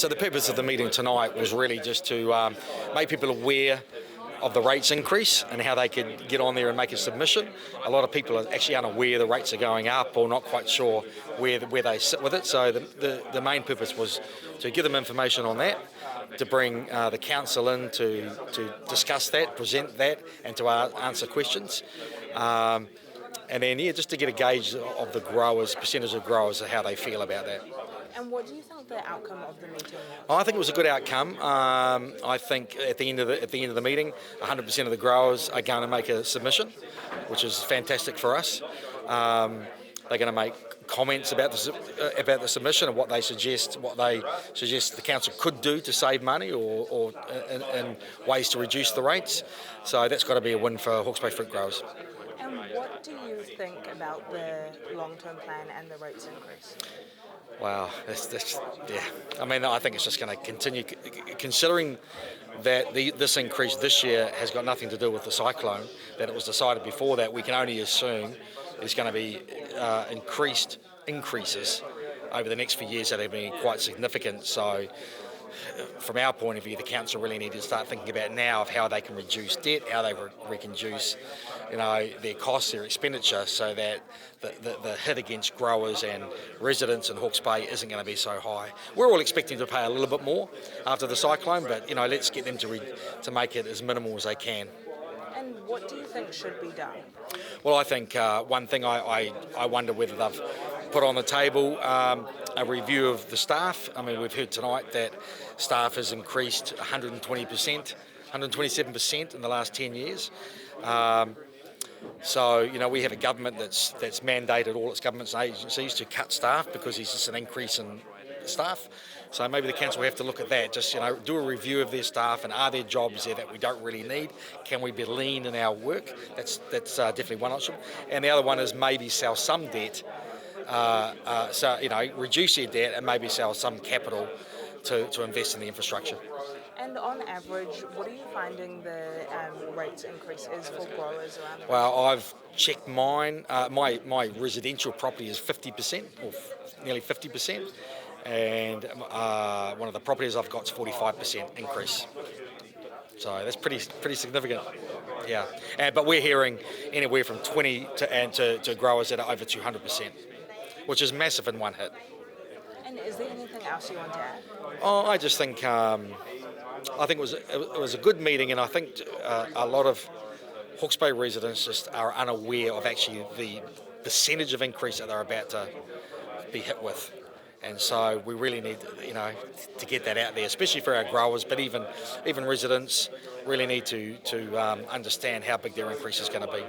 So the purpose of the meeting tonight was really just to make people aware of the rates increase and how they could get on there and make a submission. A lot of people are actually unaware the rates are going up or not quite sure where they sit with it. So the main purpose was to give them information on that, to bring the council in to discuss that, present that, and to answer questions. And then, just to get a gauge of the growers, percentage of growers, and how they feel about that. And what do you think the outcome of the meeting was? I think it was a good outcome. I think at the end of the meeting, 100% of the growers are going to make a submission, which is fantastic for us. They're going to make comments about the submission and what they suggest the council could do to save money or in ways to reduce the rates. So that's got to be a win for Hawke's Bay fruit growers. And what do you think about the long-term plan and the rates increase? Wow, yeah. I mean, I think it's just going to continue, considering that this increase this year has got nothing to do with the cyclone, that it was decided before that. We can only assume there's going to be increases over the next few years that have been quite significant. So from our point of view, the council really need to start thinking about now of how they can reduce debt, how they can reduce their costs, their expenditure, so that the hit against growers and residents in Hawke's Bay isn't going to be so high. We're all expecting to pay a little bit more after the cyclone, but let's get them to make it as minimal as they can. And what do you think should be done? Well, I think one thing I wonder whether they've put on the table a review of the staff. I mean, we've heard tonight that staff has increased 120%, 127% in the last 10 years. So, we have a government that's mandated all its governments and agencies to cut staff because there's just an increase in staff. So maybe the council will have to look at that, just do a review of their staff and are there jobs there that we don't really need? Can we be lean in our work? That's definitely one option. And the other one is maybe sell some debt, reduce their debt and maybe sell some capital to invest in the infrastructure. And on average, what are you finding the rates increase is for growers around the region? Well, I've checked mine. My residential property is 50% or nearly 50%. And one of the properties I've got is 45% increase. So that's pretty significant. Yeah. But we're hearing anywhere from 20 to growers that are over 200%, which is massive in one hit. And is there anything else you want to add? Oh, I just think it was a good meeting, and I think a lot of Hawke's Bay residents just are unaware of actually the percentage of increase that they're about to be hit with. And so we really need, to get that out there, especially for our growers, but even residents really need to understand how big their increase is going to be.